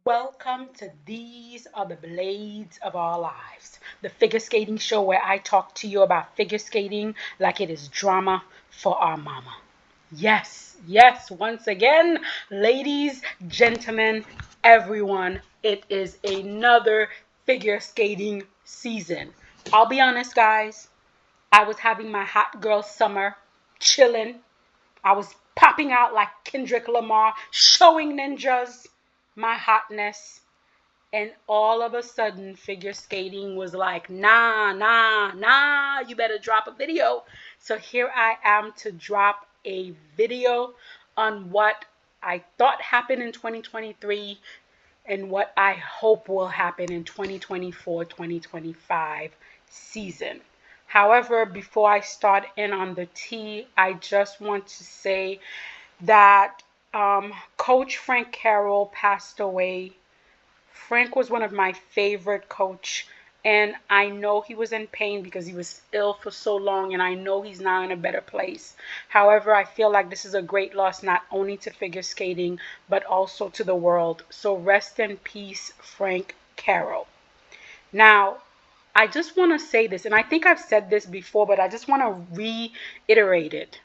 Welcome to These Are the Blades of Our Lives, the figure skating show where I talk to you about figure skating like it is drama for our mama. Yes, yes, once again, ladies, gentlemen, everyone, it is another figure skating season. I'll be honest, guys, I was having my hot girl summer, chilling. I was popping out like Kendrick Lamar, showing ninjas my hotness. And all of a sudden, figure skating was like, nah, nah, nah, you better drop a video. So here I am to drop a video on what I thought happened in 2023 and what I hope will happen in 2024-2025 season. However, before I start in on the tea, I just want to say that Coach Frank Carroll passed away. Frank was one of my favorite coach, and I know he was in pain because he was ill for so long, and I know he's now in a better place. However, I feel like this is a great loss not only to figure skating but also to the world. So rest in peace, Frank Carroll. Now, I just want to say this, and I think I've said this before, but I just want to reiterate it.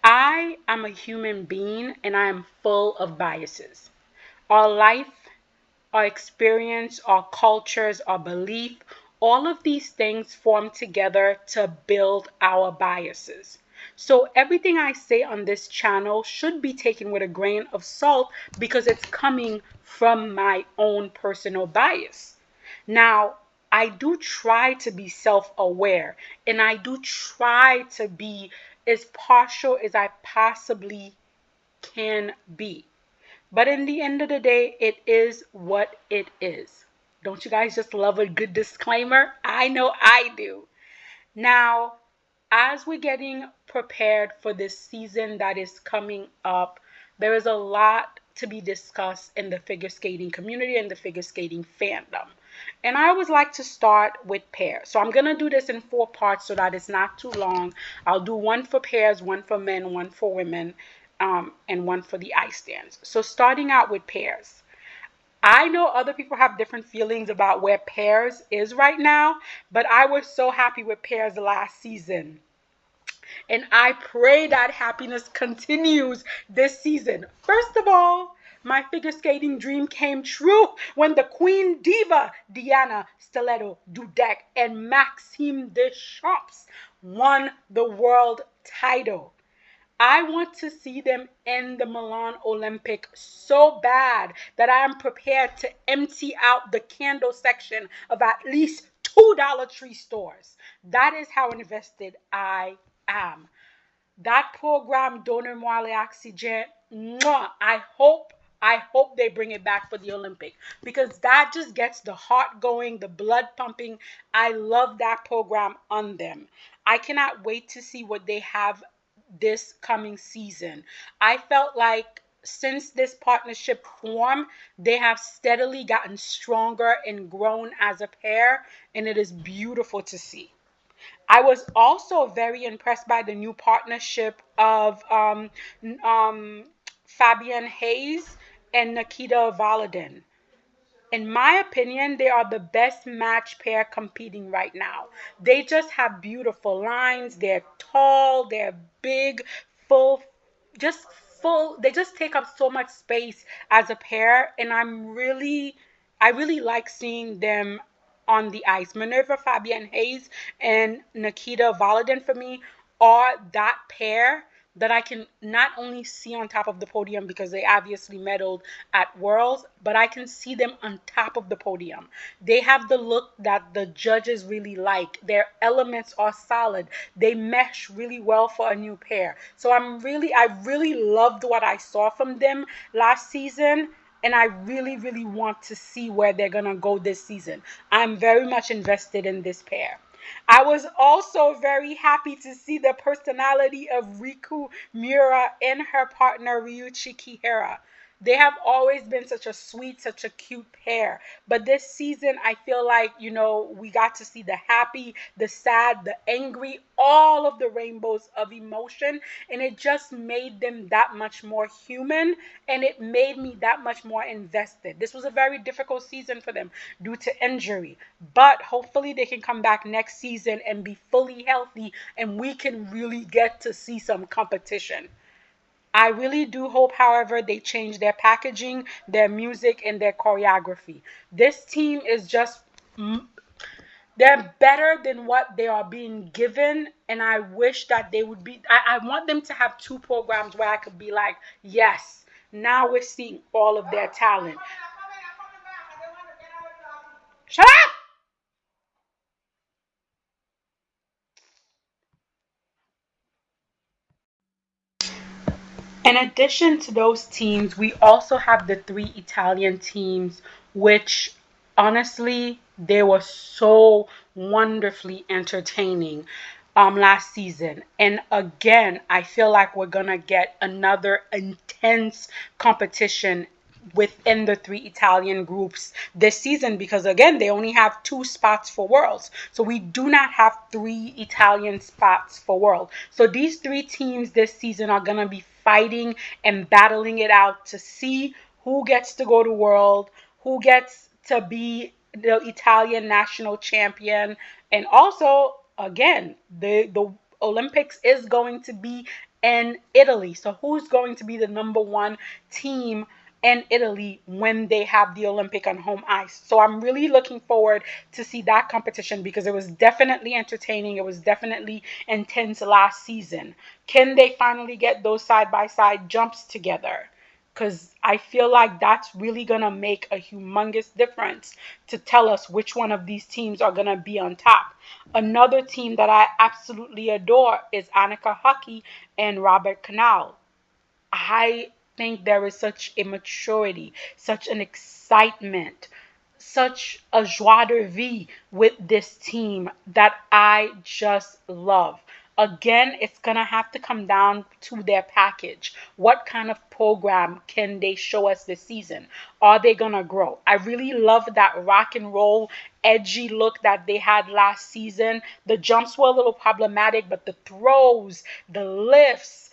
I am a human being and I am full of biases. Our life, our experience, our cultures, our belief, all of these things form together to build our biases. So everything I say on this channel should be taken with a grain of salt because it's coming from my own personal bias. Now, I do try to be self-aware and I do try to be as partial as I possibly can be. But in the end of the day, it is what it is. Don't you guys just love a good disclaimer? I know I do. Now, as we're getting prepared for this season that is coming up, there is a lot to be discussed in the figure skating community and the figure skating fandom. And I always like to start with pairs. So I'm going to do this in 4 parts so that it's not too long. I'll do one for pairs, one for men, one for women, and one for the ice stands. So starting out with pairs. I know other people have different feelings about where pairs is right now, but I was so happy with pairs last season. And I pray that happiness continues this season. First of all, my figure skating dream came true when the Queen Diva, Diana Stiletto Dudek and Maxime Deschamps won the world title. I want to see them in the Milan Olympic so bad that I am prepared to empty out the candle section of at least two Dollar Tree stores. That is how invested I am. That program, Donnez-moi l'oxygène, I hope they bring it back for the Olympic because that just gets the heart going, the blood pumping. I love that program on them. I cannot wait to see what they have this coming season. I felt like since this partnership formed, they have steadily gotten stronger and grown as a pair, and it is beautiful to see. I was also very impressed by the new partnership of Fabian Hayes and Nikita Volodin. In my opinion, they are the best match pair competing right now. They just have beautiful lines. They're tall, they're big, full, just full. They just take up so much space as a pair, and I really like seeing them on the ice. Minerva Fabian Hayes and Nikita Volodin for me are that pair that I can not only see on top of the podium because they obviously medaled at Worlds, but I can see them on top of the podium. They have the look that the judges really like. Their elements are solid. They mesh really well for a new pair. So I really loved what I saw from them last season. And I really, really want to see where they're going to go this season. I'm very much invested in this pair. I was also very happy to see the personality of Riku Miura and her partner Ryuichi Kihara. They have always been such a sweet, such a cute pair. But this season, I feel like, we got to see the happy, the sad, the angry, all of the rainbows of emotion. And it just made them that much more human. And it made me that much more invested. This was a very difficult season for them due to injury. But hopefully they can come back next season and be fully healthy and we can really get to see some competition. I really do hope, however, they change their packaging, their music, and their choreography. This team is just, they're better than what they are being given. And I wish that they would be, I want them to have two programs where I could be like, yes, now we're seeing all of their talent. Shut up! In addition to those teams, we also have the three Italian teams, which honestly, they were so wonderfully entertaining last season. And again, I feel like we're going to get another intense competition within the three Italian groups this season because again they only have two spots for worlds, so we do not have three Italian spots for world. So these three teams this season are going to be fighting and battling it out to see who gets to go to world, who gets to be the Italian national champion. And also again the Olympics is going to be in Italy, so who's going to be the number one team and Italy when they have the Olympic on home ice. So I'm really looking forward to see that competition because it was definitely entertaining. It was definitely intense last season. Can they finally get those side by side jumps together? Because I feel like that's really going to make a humongous difference to tell us which one of these teams are going to be on top. Another team that I absolutely adore is Annika Hockey and Robert Canal. I think there is such a maturity, such an excitement, such a joie de vivre with this team that I just love. Again, it's going to have to come down to their package. What kind of program can they show us this season? Are they going to grow? I really love that rock and roll, edgy look that they had last season. The jumps were a little problematic, but the throws, the lifts,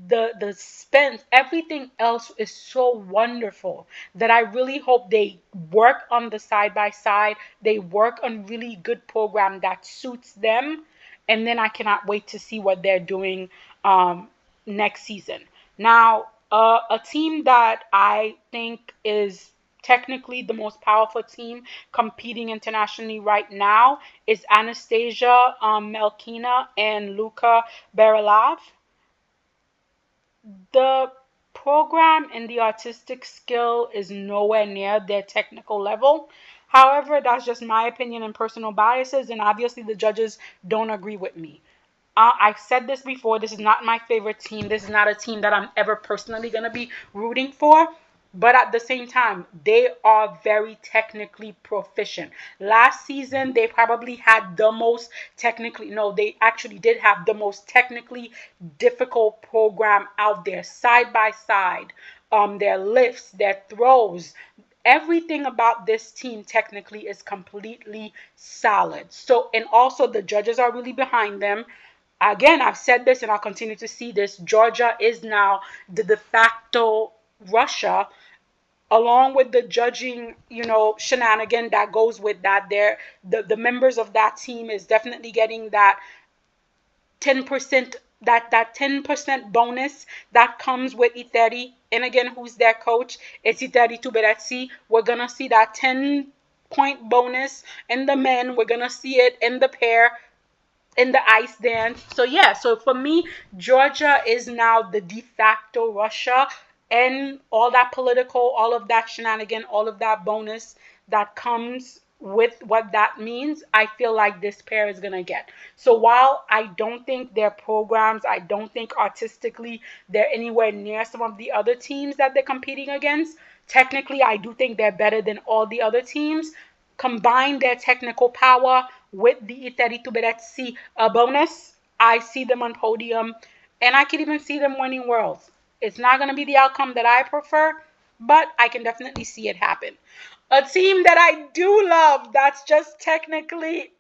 the spins, everything else is so wonderful that I really hope they work on the side by side. They work on really good program that suits them, and then I cannot wait to see what they're doing next season. Now, a team that I think is technically the most powerful team competing internationally right now is Anastasia Melkina and Luka Berilov. The program and the artistic skill is nowhere near their technical level. However, that's just my opinion and personal biases, and obviously the judges don't agree with me. I've said this before. This is not my favorite team. This is not a team that I'm ever personally going to be rooting for. But at the same time, they are very technically proficient. Last season, they probably had the most technically, no, they actually did have the most technically difficult program out there, side by side. Their lifts, their throws, everything about this team technically is completely solid. So, and also the judges are really behind them. Again, I've said this and I'll continue to see this. Georgia is now the de facto Russia, along with the judging, shenanigan that goes with that. The members of that team is definitely getting that 10%, that 10% bonus that comes with Iteri. And again, who's their coach? It's Teamplushenko. We're gonna see that 10-point bonus in the men. We're gonna see it in the pair, in the ice dance. So yeah, so for me, Georgia is now the de facto Russia, and all that political, all of that shenanigan, all of that bonus that comes with what that means, I feel like this pair is gonna get. So while I don't think their programs, I don't think artistically they're anywhere near some of the other teams that they're competing against, technically I do think they're better than all the other teams. Combine their technical power with the Teamplushenko bonus, I see them on podium, and I could even see them winning worlds. It's not going to be the outcome that I prefer, but I can definitely see it happen. A team that I do love that's just technically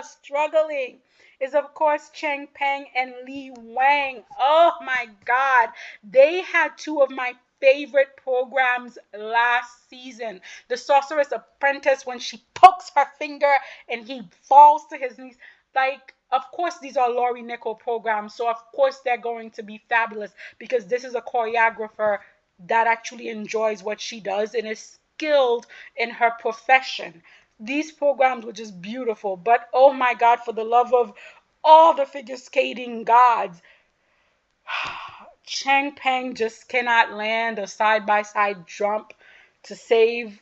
struggling is of course Cheng Peng and Li Wang. Oh my god. They had two of my favorite programs last season. The Sorceress Apprentice, when she pokes her finger and he falls to his knees. Like, of course, these are Laurie Nickel programs, so of course they're going to be fabulous because this is a choreographer that actually enjoys what she does and is skilled in her profession. These programs were just beautiful, but oh my god, for the love of all the figure skating gods, Chang Peng just cannot land a side by side jump to save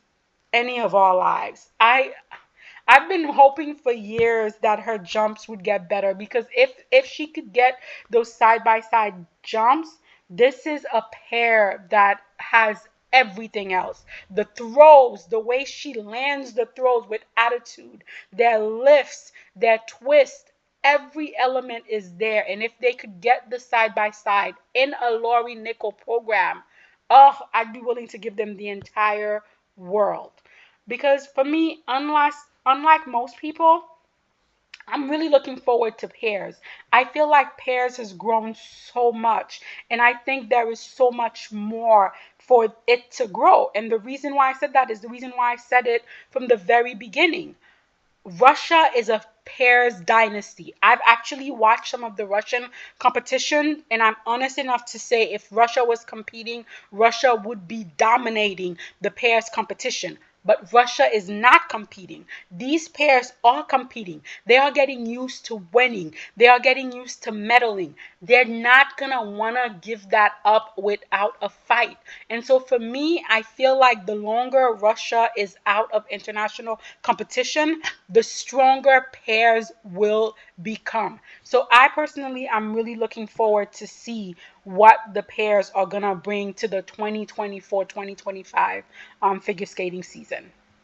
any of our lives. I've been hoping for years that her jumps would get better because if she could get those side by side jumps, this is a pair that has everything else. The throws, the way she lands the throws with attitude, their lifts, their twists, every element is there. And if they could get the side by side in a Laurie Nickel program, oh, I'd be willing to give them the entire world. Because for me, unlike most people, I'm really looking forward to pairs. I feel like pairs has grown so much, and I think there is so much more for it to grow. And the reason why I said that is the reason why I said it from the very beginning. Russia is a pairs dynasty. I've actually watched some of the Russian competition, and I'm honest enough to say if Russia was competing, Russia would be dominating the pairs competition. But Russia is not competing. These pairs are competing. They are getting used to winning. They are getting used to medaling. They're not going to want to give that up without a fight. And so for me, I feel like the longer Russia is out of international competition, the stronger pairs will become. So I personally, I'm really looking forward to see what the pairs are going to bring to the 2024-2025 figure skating season.